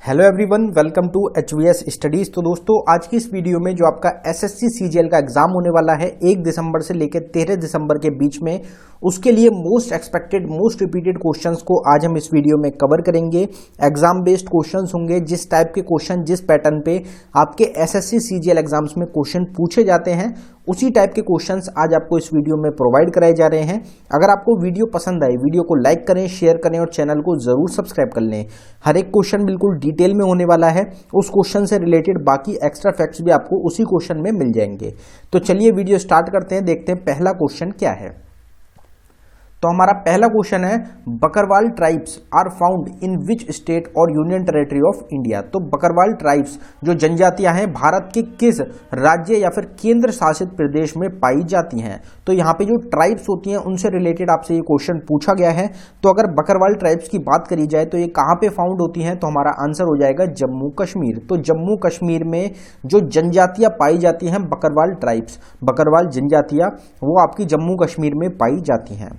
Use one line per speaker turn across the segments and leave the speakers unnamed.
Hello everyone, welcome to HVS studies. तो दोस्तों, आज की इस वीडियो में जो आपका एसएससी सीजीएल का एग्जाम होने वाला है 1 दिसंबर से लेकर 13 दिसंबर के बीच में, उसके लिए most expected most repeated questions को आज हम इस वीडियो में कवर करेंगे। एग्जाम बेस्ड क्वेश्चंस होंगे। जिस टाइप के क्वेश्चन जिस पैटर्न पे आपके एसएससी सीजीएल एग्जाम्स में क्वेश्चन पूछे जाते हैं, उसी टाइप के क्वेश्चंस आज आपको इस वीडियो में प्रोवाइड कराए जा रहे हैं। अगर आपको वीडियो पसंद आए, वीडियो को लाइक करें, शेयर करें और चैनल को जरूर सब्सक्राइब कर लें। हर एक क्वेश्चन बिल्कुल डिटेल में होने वाला है। उस क्वेश्चन से रिलेटेड बाकी एक्स्ट्रा फैक्ट्स भी आपको उसी क्वेश्चन में मिल जाएंगे। तो चलिए वीडियो स्टार्ट करते हैं, देखते हैं पहला क्वेश्चन क्या है। तो हमारा पहला क्वेश्चन है, Bakarwal tribes are found in which state और यूनियन टेरिटरी ऑफ इंडिया। तो बकरवाल ट्राइब्स जो जनजातियां हैं, भारत के किस राज्य या फिर केंद्र शासित प्रदेश में पाई जाती हैं। तो यहाँ पे जो ट्राइब्स होती हैं उनसे रिलेटेड आपसे ये क्वेश्चन पूछा गया है। तो अगर बकरवाल ट्राइब्स की बात करी जाए तो ये कहाँ पे फाउंड होती हैं, तो हमारा आंसर हो जाएगा जम्मू कश्मीर। तो जम्मू कश्मीर में जो जनजातियां पाई जाती हैं, बकरवाल ट्राइब्स, बकरवाल जनजातियां, वो आपकी जम्मू कश्मीर में पाई जाती हैं।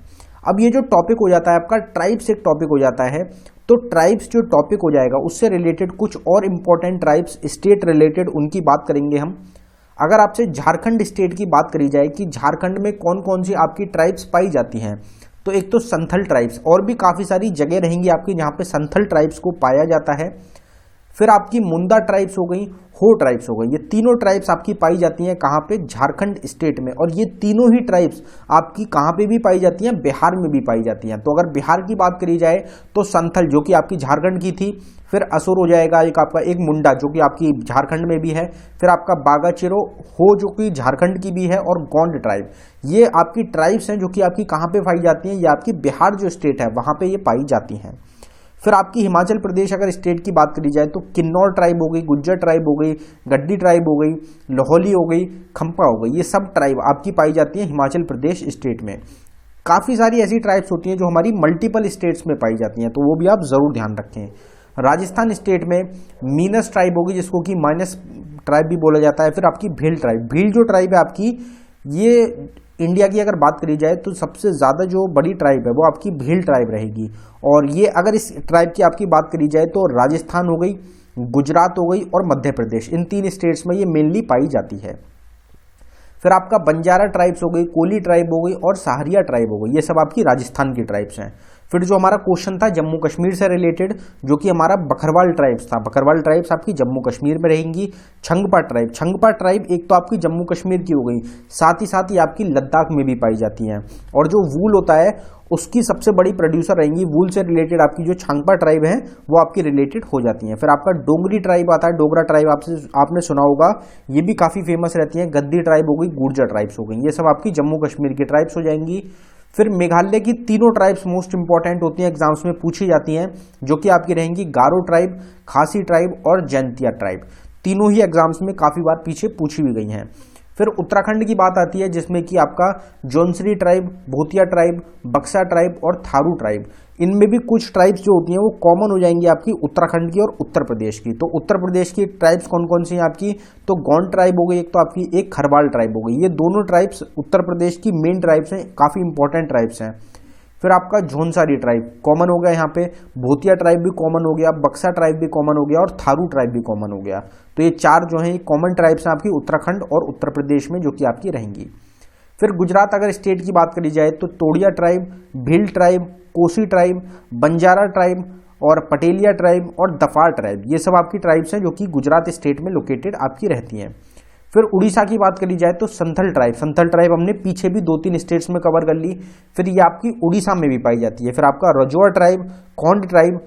अब ये जो टॉपिक हो जाता है आपका, ट्राइब्स एक टॉपिक हो जाता है। तो ट्राइब्स जो टॉपिक हो जाएगा उससे रिलेटेड कुछ और इंपॉर्टेंट ट्राइब्स स्टेट रिलेटेड उनकी बात करेंगे हम। अगर आपसे झारखंड स्टेट की बात करी जाए कि झारखंड में कौन कौन सी आपकी ट्राइब्स पाई जाती हैं, तो एक तो संथल ट्राइब्स, और भी काफ़ी सारी जगह रहेंगी आपकी जहाँ पे संथल ट्राइब्स को पाया जाता है। फिर आपकी मुंडा ट्राइब्स हो गई, हो ट्राइब्स हो गई। ये तीनों ट्राइब्स आपकी पाई जाती हैं कहाँ पे, झारखंड स्टेट में। और ये तीनों ही ट्राइब्स आपकी कहाँ पे भी पाई जाती हैं, बिहार में भी पाई जाती हैं। तो अगर बिहार की बात करी जाए तो संथल जो कि आपकी झारखंड की थी, फिर असुर हो जाएगा एक आपका, एक मुंडा जो कि आपकी झारखंड में भी है, फिर आपका बागाचिरो हो जो कि झारखंड की भी है, और गोंड ट्राइब। ये आपकी ट्राइब्स हैं जो कि आपकी कहाँ पे पाई जाती हैं, ये आपकी बिहार जो स्टेट है वहाँ पे ये पाई जाती हैं। फिर आपकी हिमाचल प्रदेश अगर स्टेट की बात करी जाए तो किन्नौर ट्राइब हो गई, गुज्जर ट्राइब हो गई, गड्डी ट्राइब हो गई, लाहौली हो गई, खंपा हो गई। ये सब ट्राइब आपकी पाई जाती है हिमाचल प्रदेश स्टेट में। काफ़ी सारी ऐसी ट्राइब्स होती हैं जो हमारी मल्टीपल स्टेट्स में पाई जाती हैं, तो वो भी आप ज़रूर ध्यान रखें। राजस्थान स्टेट में मीनस ट्राइब होगी, जिसको कि माइनस ट्राइब भी बोला जाता है। फिर आपकी भील ट्राइब, भील जो ट्राइब है आपकी, ये इंडिया की अगर बात करी जाए तो सबसे ज़्यादा जो बड़ी ट्राइब है वो आपकी भील ट्राइब रहेगी। और ये अगर इस ट्राइब की आपकी बात करी जाए तो राजस्थान हो गई, गुजरात हो गई और मध्य प्रदेश, इन 3 स्टेट्स में ये मेनली पाई जाती है। फिर आपका बंजारा ट्राइब्स हो गई, कोली ट्राइब हो गई और सहारिया ट्राइब हो गई। ये सब आपकी राजस्थान की ट्राइब्स हैं। फिर जो हमारा क्वेश्चन था जम्मू कश्मीर से रिलेटेड, जो कि हमारा बकरवाल ट्राइब्स था, बकरवाल ट्राइब्स आपकी जम्मू कश्मीर में रहेंगी। छंगपा ट्राइब, छंगपा ट्राइब एक तो आपकी जम्मू कश्मीर की हो गई, साथ ही आपकी लद्दाख में भी पाई जाती हैं। और जो वूल होता है उसकी सबसे बड़ी प्रोड्यूसर रहेंगी, वूल से रिलेटेड आपकी जो छंगपा ट्राइब है वो आपकी रिलेटेड हो जाती हैं। फिर आपका डोंगरी ट्राइब आता है, डोगरा ट्राइब आपने सुना होगा, ये भी काफ़ी फेमस रहती हैं। गद्दी ट्राइब हो गई, गुर्जर ट्राइब्स हो गई। ये सब आपकी जम्मू कश्मीर की ट्राइब्स हो जाएंगी। फिर मेघालय की तीनों ट्राइब्स मोस्ट इंपॉर्टेंट होती हैं, एग्जाम्स में पूछी जाती हैं, जो कि आपकी रहेंगी गारो ट्राइब, खासी ट्राइब और जैंतिया ट्राइब। तीनों ही एग्जाम्स में काफ़ी बार पीछे पूछी भी गई हैं। फिर उत्तराखंड की बात आती है, जिसमें कि आपका जोनसरी ट्राइब, भूतिया ट्राइब, बक्सा ट्राइब और थारू ट्राइब। इनमें भी कुछ ट्राइब्स जो होती हैं वो कॉमन हो जाएंगी आपकी उत्तराखंड की और उत्तर प्रदेश की। तो उत्तर प्रदेश की ट्राइब्स कौन कौन सी हैं आपकी, तो गोंड ट्राइब हो गई एक, तो आपकी एक खरवाल ट्राइब हो गई। ये दोनों ट्राइब्स उत्तर प्रदेश की मेन ट्राइब्स हैं, काफ़ी इंपॉर्टेंट ट्राइब्स हैं। फिर आपका झोंसारी ट्राइब कॉमन हो गया यहाँ पे, भूतिया ट्राइब भी कॉमन हो गया, बक्सा ट्राइब भी कॉमन हो गया और थारू ट्राइब भी कॉमन हो गया। तो ये 4 जो हैं ये कॉमन ट्राइब्स हैं आपकी उत्तराखंड और उत्तर प्रदेश में, जो कि आपकी रहेंगी। फिर गुजरात अगर स्टेट की बात करी जाए तो Todia tribe, Bhil tribe, Kosi tribe, Banjara tribe और पटेलिया ट्राइब और दफार ट्राइब, ये सब आपकी ट्राइब्स हैं जो कि गुजरात स्टेट में लोकेटेड आपकी रहती हैं। फिर उड़ीसा की बात करी जाए तो संथल ट्राइब, संथल ट्राइब हमने पीछे भी 2-3 स्टेट्स में कवर कर ली। फिर ये आपकी उड़ीसा में भी पाई जाती है। फिर आपका रजौआ ट्राइब, कौंड ट्राइब,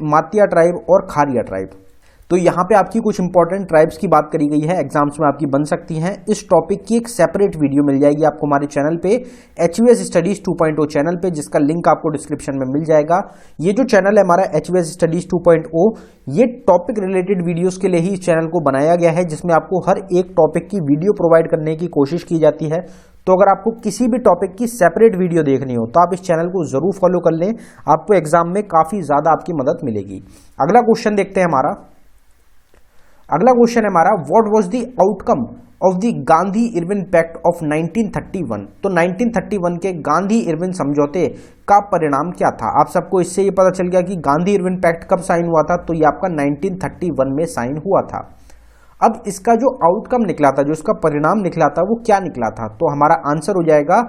मातिया ट्राइब और खारिया ट्राइब। तो यहाँ पे आपकी कुछ इंपॉर्टेंट ट्राइब्स की बात करी गई है, एग्जाम्स में आपकी बन सकती हैं। इस टॉपिक की एक सेपरेट वीडियो मिल जाएगी आपको हमारे चैनल पे, एचवीएस स्टडीज 2.0 चैनल पे, जिसका लिंक आपको डिस्क्रिप्शन में मिल जाएगा। ये जो चैनल है हमारा एचवीएस स्टडीज 2.0, ये टॉपिक रिलेटेड वीडियोस के लिए ही इस चैनल को बनाया गया है, जिसमें आपको हर एक टॉपिक की वीडियो प्रोवाइड करने की कोशिश की जाती है। तो अगर आपको किसी भी टॉपिक की सेपरेट वीडियो देखनी हो तो आप इस चैनल को जरूर फॉलो कर लें, आपको एग्जाम में काफी ज्यादा आपकी मदद मिलेगी। अगला क्वेश्चन देखते हैं हमारा। अगला क्वेश्चन है हमारा, what was the outcome of the Gandhi Irwin pact of 1931। तो 1931 के गांधी इरविन समझौते का परिणाम क्या था? आप सबको इससे ये पता चल गया कि गांधी इरविन पैक्ट कब साइन हुआ था, तो ये आपका 1931 में साइन हुआ था। अब इसका जो आउटकम निकला था, जो इसका परिणाम निकला था, वो क्या निकला था? तो हमारा आंसर हो जाएगा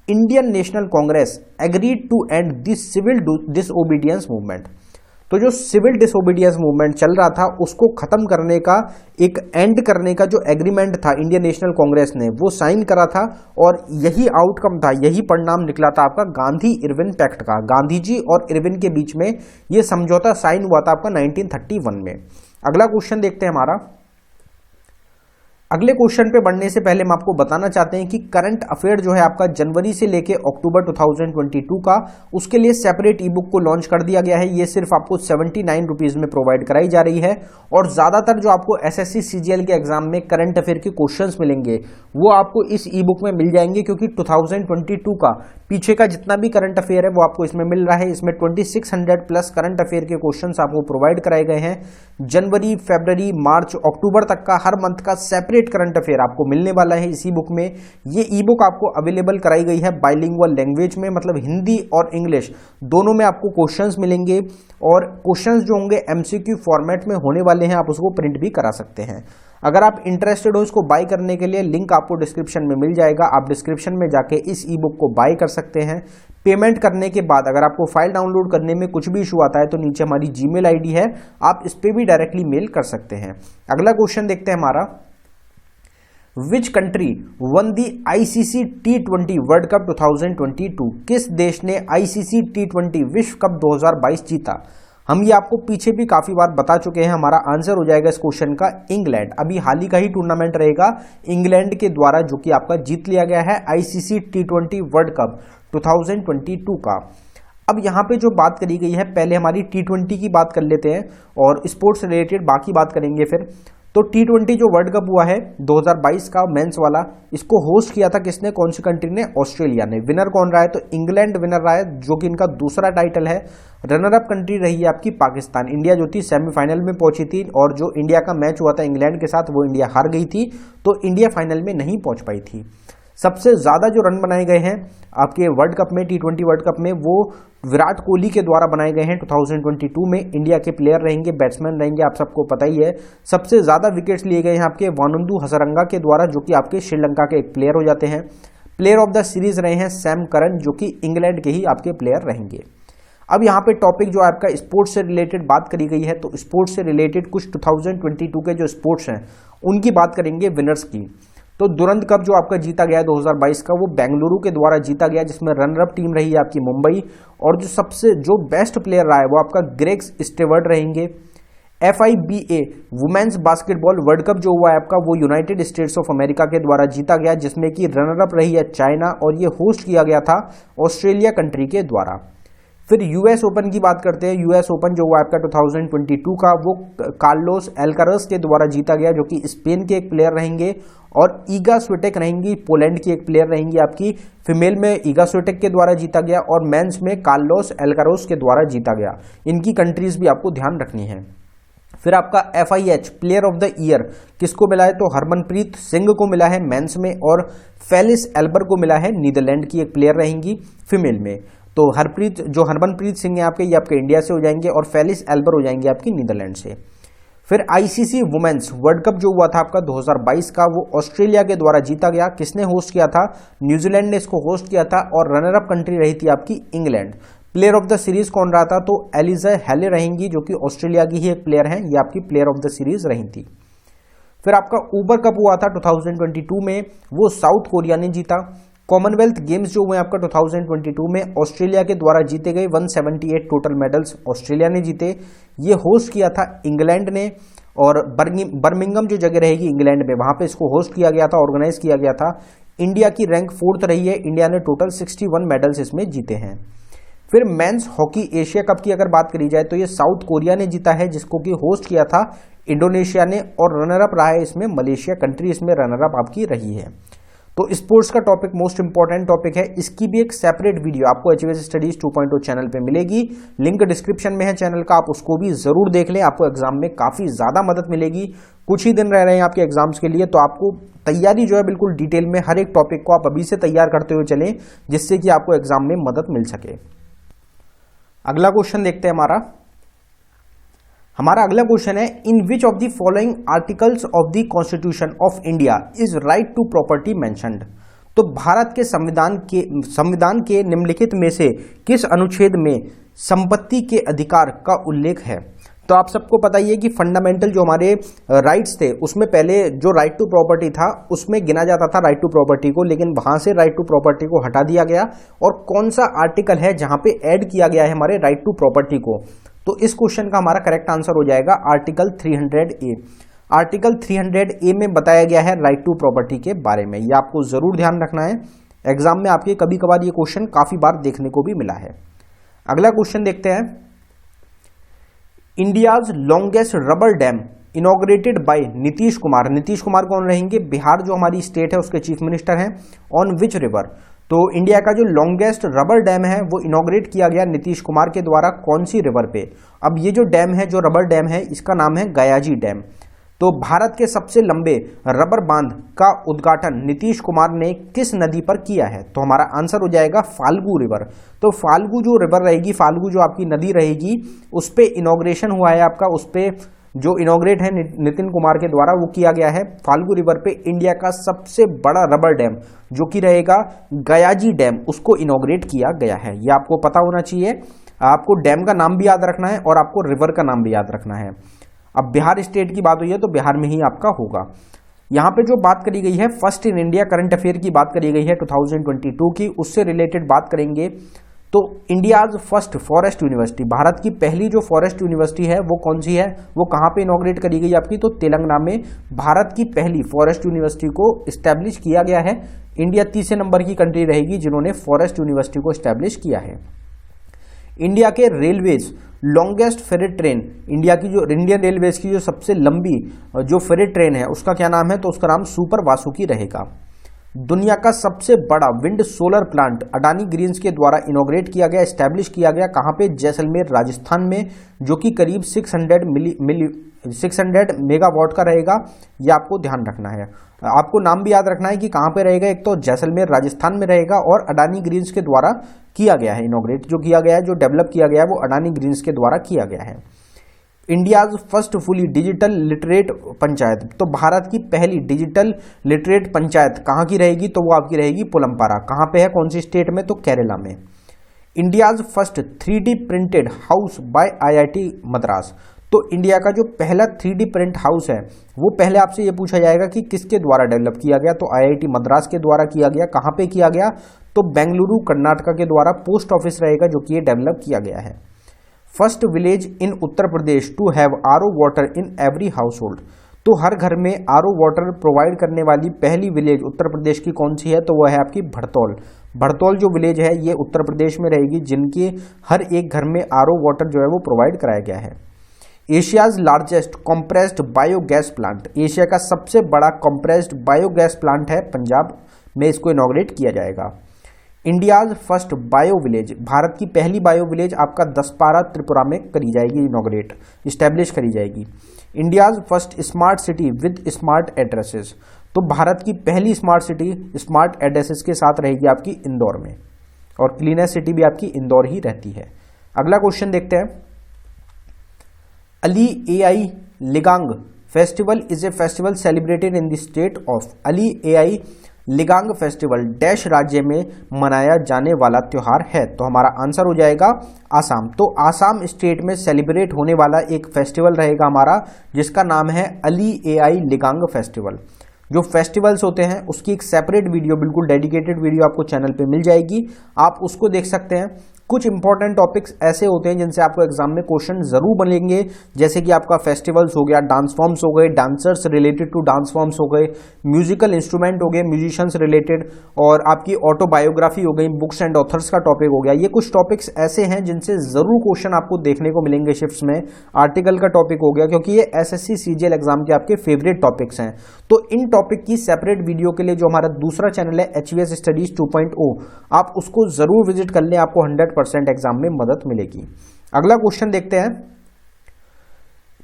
Indian National Congress agreed to end this civil disobedience movement. तो जो सिविल डिसओबीडियंस मूवमेंट चल रहा था उसको खत्म करने का, एक एंड करने का जो एग्रीमेंट था इंडियन नेशनल कांग्रेस ने, वो साइन करा था और यही आउटकम था, यही परिणाम निकला था आपका गांधी इरविन पैक्ट का। गांधी जी और इरविन के बीच में ये समझौता साइन हुआ था आपका 1931 में। अगला क्वेश्चन देखते हैं हमारा। अगले क्वेश्चन पे बढ़ने से पहले हम आपको बताना चाहते हैं कि करंट अफेयर जो है आपका जनवरी से लेके अक्टूबर 2022 का, उसके लिए सेपरेट ई बुक को लॉन्च कर दिया गया है। ये सिर्फ आपको 79 रुपीज में प्रोवाइड कराई जा रही है और ज्यादातर जो आपको एसएससी सीजीएल के एग्जाम में करंट अफेयर के क्वेश्चंस मिलेंगे वो आपको इस ई बुक में मिल जाएंगे, क्योंकि 2022 का पीछे का जितना भी करंट अफेयर है वो आपको इसमें मिल रहा है। इसमें 2600 प्लस करंट अफेयर के क्वेश्चंस आपको प्रोवाइड कराए गए हैं। जनवरी, फरवरी, मार्च, अक्टूबर तक का हर मंथ का सेपरेट करंट अफेयर आपको मिलने वाला है इसी बुक में। ये ई बुक आपको अवेलेबल कराई गई है बाइलिंगुअल लैंग्वेज में, मतलब हिंदी और इंग्लिश दोनों में आपको क्वेश्चंस मिलेंगे और क्वेश्चंस जो होंगे एमसीक्यू फॉर्मेट में होने वाले हैं, आप उसको प्रिंट भी करा सकते हैं। अगर आप इंटरेस्टेड हो इसको बाय करने के लिए, लिंक आपको डिस्क्रिप्शन में मिल जाएगा, आप डिस्क्रिप्शन में जाके इस ई बुक को बाय कर सकते हैं। पेमेंट करने के बाद अगर आपको फाइल डाउनलोड करने में कुछ भी इशू आता है तो नीचे हमारी जीमेल आईडी है, आप इस पे भी डायरेक्टली मेल कर सकते हैं। अगला क्वेश्चन देखते हैं हमारा। Which country one the ICC T20 world cup 2022? किस देश ने आईसीसी T20 विश्व कप 2022 जीता? हम ये आपको पीछे भी काफी बार बता चुके हैं। हमारा आंसर हो जाएगा इस क्वेश्चन का इंग्लैंड। अभी हाल ही का ही टूर्नामेंट रहेगा इंग्लैंड के द्वारा, जो कि आपका जीत लिया गया है आईसीसी T20 वर्ल्ड कप 2022 का। अब यहाँ पे जो बात करी गई है, पहले हमारी T20 की बात कर लेते हैं और स्पोर्ट्स रिलेटेड बाकी बात करेंगे फिर। तो T20 जो वर्ल्ड कप हुआ है 2022 का मेंस वाला, इसको होस्ट किया था किसने, कौन सी कंट्री ने? ऑस्ट्रेलिया ने। विनर कौन रहा है? तो इंग्लैंड विनर रहा है, जो कि इनका दूसरा टाइटल है। रनर अप कंट्री रही है आपकी पाकिस्तान। इंडिया जो थी सेमीफाइनल में पहुंची थी और जो इंडिया का मैच हुआ था इंग्लैंड के साथ वो इंडिया हार गई थी, तो इंडिया फाइनल में नहीं पहुंच पाई थी। सबसे ज्यादा जो रन बनाए गए हैं आपके वर्ल्ड कप में, T20 वर्ल्ड कप में, वो विराट कोहली के द्वारा बनाए गए हैं। 2022 में इंडिया के प्लेयर रहेंगे, बैट्समैन रहेंगे, आप सबको पता ही है। सबसे ज्यादा विकेट्स लिए गए हैं आपके वानुंदु हसरंगा के द्वारा, जो कि आपके श्रीलंका के एक प्लेयर हो जाते हैं। प्लेयर ऑफ द सीरीज रहे हैं सैम करन, जो कि इंग्लैंड के ही आपके प्लेयर रहेंगे। अब यहाँ पे टॉपिक जो आपका स्पोर्ट्स से रिलेटेड बात करी गई है, तो स्पोर्ट्स से रिलेटेड कुछ 2022 के जो स्पोर्ट्स हैं उनकी बात करेंगे विनर्स की। तो दुरंत कप जो आपका जीता गया 2022 का, वो बेंगलुरु के द्वारा जीता गया, जिसमें रनर अप टीम रही है आपकी मुंबई और जो बेस्ट प्लेयर रहा है वो आपका ग्रेग स्टेवर्ट रहेंगे। FIBA women's basketball world cup जो हुआ है आपका, वो यूनाइटेड स्टेट्स ऑफ अमेरिका के द्वारा जीता गया, जिसमें कि रनर अप रही है चाइना और ये होस्ट किया गया था ऑस्ट्रेलिया कंट्री के द्वारा। फिर यूएस ओपन की बात करते हैं। यूएस ओपन जो हुआ आपका 2022 का, वो कार्लोस अल्काराज के द्वारा जीता गया, जो कि स्पेन के एक प्लेयर रहेंगे, और ईगा स्विटेक रहेंगी, पोलैंड की एक प्लेयर रहेंगी आपकी। फीमेल में ईगा स्विटेक के द्वारा जीता गया और मेंस में कार्लोस अल्काराज के द्वारा जीता गया। इनकी कंट्रीज भी आपको ध्यान रखनी है। फिर आपका FIH player of the year किसको मिला है? तो हरमनप्रीत सिंह को मिला है मेंस में, और फेलिस एल्बर को मिला है, नीदरलैंड की एक प्लेयर रहेंगी फीमेल में। तो हरमनप्रीत सिंह है आपके, ये आपके इंडिया से हो जाएंगे, और फेलिस एल्बर हो जाएंगे आपकी नीदरलैंड से। फिर ICC वुमेन्स वर्ल्ड कप जो हुआ था आपका 2022 का, वो ऑस्ट्रेलिया के द्वारा जीता गया। किसने होस्ट किया था? न्यूजीलैंड ने इसको होस्ट किया था, और रनर अप कंट्री रही थी आपकी England. Player of the series कौन रहा था? तो एलिजा हेले रहेंगी, जो कि ऑस्ट्रेलिया की ही एक प्लेयर हैं, ये आपकी प्लेयर ऑफ द सीरीज रही थी। फिर आपका ऊबर कप हुआ था 2022 में, वो साउथ कोरिया ने जीता। कॉमनवेल्थ गेम्स जो हुए आपका 2022 में, ऑस्ट्रेलिया के द्वारा जीते गए 178 टोटल मेडल्स ऑस्ट्रेलिया ने जीते। ये होस्ट किया था इंग्लैंड ने, और बर्मिंघम जो जगह रहेगी इंग्लैंड में, वहां पे इसको होस्ट किया गया था, ऑर्गेनाइज किया गया था। इंडिया की रैंक 4th रही है, इंडिया ने टोटल 61 मेडल्स इसमें जीते हैं। फिर मेंस हॉकी एशिया कप की अगर बात करी जाए, तो ये साउथ कोरिया ने जीता है, जिसको कि होस्ट किया था इंडोनेशिया ने, और रनर अप रहा है इसमें मलेशिया कंट्री, इसमें रनर अप आपकी रही है। तो स्पोर्ट्स का टॉपिक मोस्ट इंपॉर्टेंट टॉपिक है, इसकी भी एक सेपरेट वीडियो आपको एचवीएस स्टडीज 2.0 चैनल पे मिलेगी। लिंक डिस्क्रिप्शन में है चैनल का, आप उसको भी जरूर देख लें। आपको एग्जाम में काफी ज्यादा मदद मिलेगी। कुछ ही दिन रह रहे हैं आपके एग्जाम्स के लिए, तो आपको तैयारी जो है बिल्कुल डिटेल में हर एक टॉपिक को आप अभी से तैयार करते हुए चलें, जिससे कि आपको एग्जाम में मदद मिल सके। अगला क्वेश्चन देखते हैं हमारा अगला क्वेश्चन है, in which of the following articles of the constitution of India is right to property mentioned. तो भारत के संविधान के निम्नलिखित में से किस अनुच्छेद में संपत्ति के अधिकार का उल्लेख है। तो आप सबको पता ही है कि फंडामेंटल जो हमारे राइट्स थे उसमें पहले जो राइट टू प्रॉपर्टी था उसमें गिना जाता था राइट टू प्रॉपर्टी को, लेकिन वहां से राइट टू प्रॉपर्टी को हटा दिया गया। और कौन सा आर्टिकल है जहां पे ऐड किया गया है हमारे राइट टू प्रॉपर्टी को। तो इस क्वेश्चन का हमारा करेक्ट आंसर हो जाएगा आर्टिकल 300A। आर्टिकल 300A में बताया गया है राइट टू प्रॉपर्टी के बारे में। यह आपको जरूर ध्यान रखना है, एग्जाम में आपके कभी कभार ये क्वेश्चन काफी बार देखने को भी मिला है। अगला क्वेश्चन देखते हैं, India's longest rubber dam inaugurated bye Nitish Kumar. Nitish Kumar कौन रहेंगे, बिहार जो हमारी स्टेट है उसके चीफ मिनिस्टर हैं। ऑन विच रिवर, तो इंडिया का जो लॉन्गेस्ट रबर डैम है वो इनॉग्रेट किया गया नीतीश कुमार के द्वारा कौन सी रिवर पे। अब ये जो डैम है, जो रबर डैम है, इसका नाम है गयाजी डैम। तो भारत के सबसे लंबे रबर बांध का उद्घाटन नीतीश कुमार ने किस नदी पर किया है। तो हमारा आंसर हो जाएगा फाल्गु रिवर। तो फाल्गु जो रिवर रहेगी, फाल्गु जो आपकी नदी रहेगी, उस पे इनॉग्रेशन हुआ है आपका, उस पे जो इनॉग्रेट है नितिन कुमार के द्वारा वो किया गया है। फाल्गु रिवर पे इंडिया का सबसे बड़ा रबर डैम जो कि रहेगा गयाजी डैम, उसको इनॉग्रेट किया गया है। ये आपको पता होना चाहिए। आपको डैम का नाम भी याद रखना है और आपको रिवर का नाम भी याद रखना है। अब बिहार स्टेट की बात हुई है तो बिहार में ही आपका होगा। यहाँ पे जो बात करी गई है first in India current affair की बात करी गई है 2022 की, उससे रिलेटेड बात करेंगे। तो India's first forest university, Bharat की पहली जो फॉरेस्ट यूनिवर्सिटी है वो कौन सी है, वो कहाँ पे इनॉग्रेट करी गई आपकी, तो तेलंगाना में भारत की पहली फॉरेस्ट यूनिवर्सिटी को इस्टेब्लिश किया गया है। इंडिया तीसरे नंबर की कंट्री रहेगी जिन्होंने फॉरेस्ट यूनिवर्सिटी को इस्टेब्लिश किया है। इंडिया के railways longest freight train, India की जो इंडियन रेलवेज की जो सबसे लंबी जो फेरेट ट्रेन है उसका क्या नाम है, तो उसका नाम सुपर वासुकी रहेगा। दुनिया का सबसे बड़ा wind solar plant Adani Greens के द्वारा इनॉग्रेट किया गया, एस्टैब्लिश किया गया कहाँ पे, जैसलमेर राजस्थान में, जो कि करीब 600 मेगावाट का रहेगा। ये आपको ध्यान रखना है। आपको नाम भी याद रखना है कि कहाँ पे रहेगा, एक तो जैसलमेर राजस्थान में रहेगा और अडानी ग्रीन्स के द्वारा किया गया है इनॉग्रेट, जो किया गया है, जो डेवलप किया गया है वो अडानी ग्रीन्स के द्वारा किया गया है। India's first fully digital literate panchayat, तो भारत की पहली डिजिटल लिटरेट पंचायत कहाँ की रहेगी, तो वो आपकी रहेगी पोलमपारा। कहाँ पे है, कौन सी स्टेट में, तो केरला में। India's first 3D printed house by IIT Madras, तो इंडिया का जो पहला 3D प्रिंट हाउस है वो पहले आपसे ये पूछा जाएगा कि किसके द्वारा डेवलप किया गया, तो IIT मद्रास के द्वारा किया गया। कहाँ पे किया गया, तो बेंगलुरु कर्नाटका के द्वारा पोस्ट ऑफिस रहेगा जो कि ये डेवलप किया गया है। First village in Uttar Pradesh to have RO water in every household, तो हर घर में RO वाटर प्रोवाइड करने वाली पहली विलेज उत्तर प्रदेश की कौन सी है, तो वह है आपकी भड़तौल। भड़तौल जो विलेज है ये उत्तर प्रदेश में रहेगी, जिनके हर एक घर में RO वाटर जो है वो प्रोवाइड कराया गया है। Asia's largest compressed biogas plant, Asia का सबसे बड़ा कॉम्प्रेस्ड बायोगैस प्लांट है पंजाब में, इसको इनॉग्रेट किया जाएगा। India's first bio village, Bharat की पहली बायो विलेज आपका दसपारा त्रिपुरा में करी जाएगी, इनॉग्रेट इस्टेब्लिश करी जाएगी। India's first smart city with smart addresses, तो भारत की पहली स्मार्ट सिटी स्मार्ट एड्रेसेस के साथ रहेगी आपकी इंदौर में, और क्लीनेस्ट सिटी भी आपकी इंदौर ही रहती है। अगला क्वेश्चन देखते हैं, Ali AI Ligang festival is a festival celebrated in the state of, Ali AI Ligang festival dash राज्य में मनाया जाने वाला त्योहार है, तो हमारा आंसर हो जाएगा आसाम। तो आसाम स्टेट में सेलिब्रेट होने वाला एक फेस्टिवल रहेगा हमारा, जिसका नाम है अली AI लिगांग फेस्टिवल। जो फेस्टिवल्स होते हैं उसकी एक सेपरेट वीडियो, बिल्कुल डेडिकेटेड वीडियो आपको चैनल पे मिल जाएगी, आप उसको देख सकते हैं। कुछ इंपॉर्टेंट टॉपिक्स ऐसे होते हैं जिनसे आपको एग्जाम में क्वेश्चन जरूर बनेंगे, जैसे कि आपका फेस्टिवल्स हो गया, डांस फॉर्म्स हो गए, dancers related to dance forms हो गए, म्यूजिकल इंस्ट्रूमेंट हो गए, म्यूजिशियंस रिलेटेड, और आपकी ऑटोबायोग्राफी हो गई, बुक्स एंड ऑथर्स का टॉपिक हो गया। ये कुछ टॉपिक्स ऐसे हैं जिनसे जरूर क्वेश्चन आपको देखने को मिलेंगे शिफ्ट्स में। आर्टिकल का टॉपिक हो गया, क्योंकि ये एसएससी सीजीएल एग्जाम के आपके फेवरेट टॉपिक्स हैं। तो इन टॉपिक की सेपरेट वीडियो के लिए जो हमारा दूसरा चैनल है HVS स्टडीज 2.0, आप उसको जरूर विजिट कर लें, आपको 100% एग्जाम में मदद मिलेगी। अगला क्वेश्चन देखते हैं।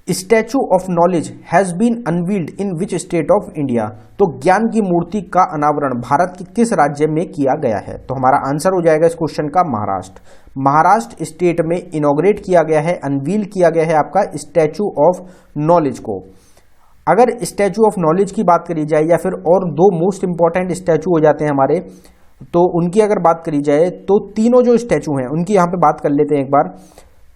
Statue of knowledge has been unveiled in which state of India? तो ज्ञान की मूर्ति का अनावरण भारत के किस राज्य में किया गया है? तो हमारा आंसर हो जाएगा इस क्वेश्चन का महाराष्ट्र। महाराष्ट्र स्टेट में इनॉग्रेट किया गया है, अनवील किया गया है आपका स्टैचू ऑफ नॉलेज को। अगर स्टैचू ऑफ नॉलेज की बात करी जाए या फिर और दो मोस्ट इंपॉर्टेंट स्टैचू हो जाते हैं हमारे, तो उनकी अगर बात करी जाए तो तीनों जो स्टैचू हैं उनकी यहाँ पे बात कर लेते हैं एक बार।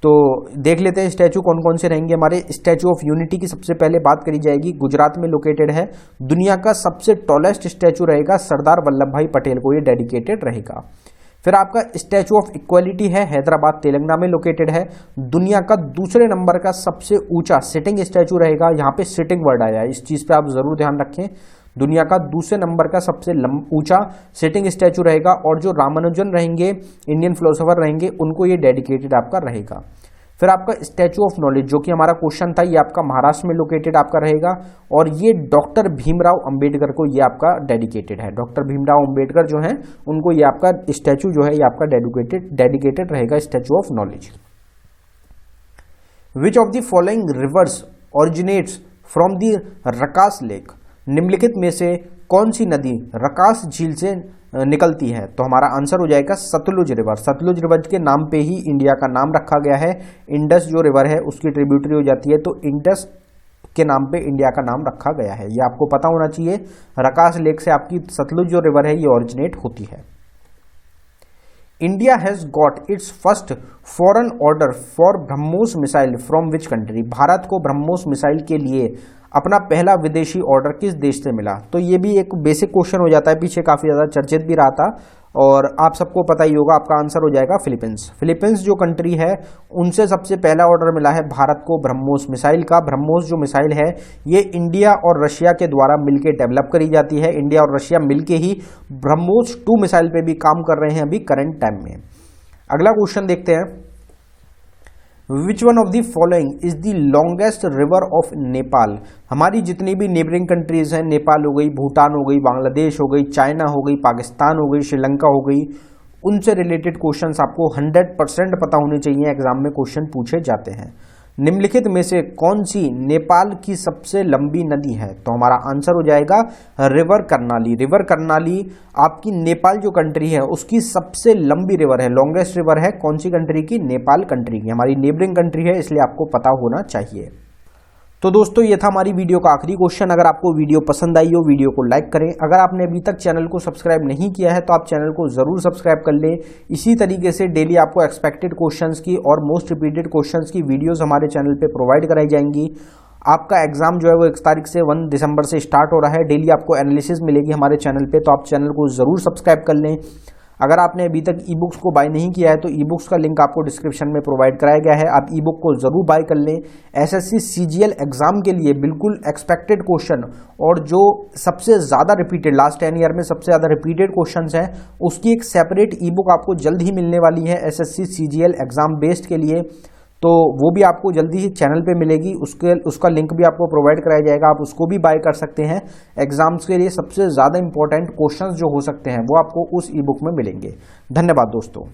तो देख लेते हैं स्टैचू कौन कौन से रहेंगे हमारे। स्टैचू ऑफ यूनिटी की सबसे पहले बात करी जाएगी, गुजरात में लोकेटेड है। दुनिया का सबसे टॉलेस्ट स्टैचू रहेगा सरदार वल्लभ भाई पटेल को, ये डेडिकेटेड रहेगा। फिर आपका स्टैचू ऑफ इक्वालिटी है, हैदराबाद तेलंगाना में लोकेटेड है। दुनिया का दूसरे नंबर का सबसे ऊंचा सिटिंग स्टैचू रहेगा, यहाँ पे सिटिंग वर्ड आया है, इस चीज पे आप जरूर ध्यान रखें। दुनिया का दूसरे नंबर का सबसे ऊंचा सिटिंग स्टैचू रहेगा, और जो रामानुजन रहेंगे, इंडियन फिलोसोफर रहेंगे, उनको ये डेडिकेटेड आपका रहेगा। फिर आपका स्टैचू ऑफ नॉलेज, जो कि हमारा क्वेश्चन था, ये आपका महाराष्ट्र में लोकेटेड आपका रहेगा, और ये डॉक्टर भीमराव अंबेडकर को ये आपका डेडिकेटेड है। डॉक्टर भीमराव अंबेडकर जो है उनको ये आपका स्टैचू जो है ये आपका डेडिकेटेड रहेगा, statue of knowledge. Which of the following rivers originates from the Rakas lake? निम्नलिखित में से कौन सी नदी रकास झील से निकलती है? तो हमारा आंसर हो जाएगा सतलुज रिवर। सतलुज रिवर के नाम पे ही इंडिया का नाम रखा गया है। इंडस जो रिवर है उसकी ट्रिब्यूटरी हो जाती है, तो इंडस के नाम पे इंडिया का नाम रखा गया है, ये आपको पता होना चाहिए। रकास लेक से आपकी सतलुज जो रिवर है ये ओरिजिनेट होती है। India has got its first foreign order for BrahMos missile from which country? Bharat को ब्रह्मोस मिसाइल के लिए अपना पहला विदेशी ऑर्डर किस देश से मिला? तो ये भी एक बेसिक क्वेश्चन हो जाता है, पीछे काफी ज्यादा चर्चित भी रहा था, और आप सबको पता ही होगा। आपका आंसर हो जाएगा फिलीपींस। फिलीपींस जो कंट्री है उनसे सबसे पहला ऑर्डर मिला है भारत को ब्रह्मोस मिसाइल का। ब्रह्मोस जो मिसाइल है ये इंडिया और रशिया के द्वारा मिलकर डेवलप करी जाती है। इंडिया और रशिया मिलके ही ब्रह्मोस 2 मिसाइल पे भी काम कर रहे हैं अभी करंट टाइम में। अगला क्वेश्चन देखते हैं। Which one of the following is the longest river of Nepal? हमारी जितनी भी नेबरिंग कंट्रीज हैं, नेपाल हो गई, भूटान हो गई, बांग्लादेश हो गई, चाइना हो गई, पाकिस्तान हो गई, श्रीलंका हो गई, उनसे रिलेटेड क्वेश्चंस आपको 100% पता होने चाहिए, एग्जाम में क्वेश्चन पूछे जाते हैं। निम्नलिखित में से कौन सी नेपाल की सबसे लंबी नदी है? तो हमारा आंसर हो जाएगा रिवर कर्नाली। रिवर कर्नाली आपकी नेपाल जो कंट्री है उसकी सबसे लंबी रिवर है, लॉन्गेस्ट रिवर है। कौन सी कंट्री की? नेपाल कंट्री की, हमारी नेबरिंग कंट्री है, इसलिए आपको पता होना चाहिए। तो दोस्तों ये था हमारी वीडियो का आखिरी क्वेश्चन। अगर आपको वीडियो पसंद आई हो वीडियो को लाइक करें। अगर आपने अभी तक चैनल को सब्सक्राइब नहीं किया है तो आप चैनल को जरूर सब्सक्राइब कर लें। इसी तरीके से डेली आपको एक्सपेक्टेड क्वेश्चंस की और मोस्ट रिपीटेड क्वेश्चंस की वीडियोस हमारे चैनल पे प्रोवाइड कराई जाएंगी। आपका एग्जाम जो है वो 1 तारीख से 1 दिसंबर से स्टार्ट हो रहा है। डेली आपको एनालिसिस मिलेगी हमारे चैनल पे, तो आप चैनल को जरूर सब्सक्राइब कर लें। अगर आपने अभी तक ई बुक्स को बाय नहीं किया है तो ई बुक्स का लिंक आपको डिस्क्रिप्शन में प्रोवाइड कराया गया है, आप ई बुक को जरूर बाय कर लें। एसएससी सीजीएल एग्जाम के लिए बिल्कुल एक्सपेक्टेड क्वेश्चन और जो सबसे ज़्यादा रिपीटेड लास्ट 10 ईयर में सबसे ज़्यादा रिपीटेड क्वेश्चंस हैं उसकी एक सेपरेट ई बुक आपको जल्द ही मिलने वाली है एसएससी सीजीएल एग्जाम बेस्ड के लिए, तो वो भी आपको जल्दी ही चैनल पे मिलेगी। उसका लिंक भी आपको प्रोवाइड कराया जाएगा, आप उसको भी बाय कर सकते हैं। एग्जाम्स के लिए सबसे ज़्यादा इंपॉर्टेंट क्वेश्चंस जो हो सकते हैं वो आपको उस ई बुक में मिलेंगे। धन्यवाद दोस्तों।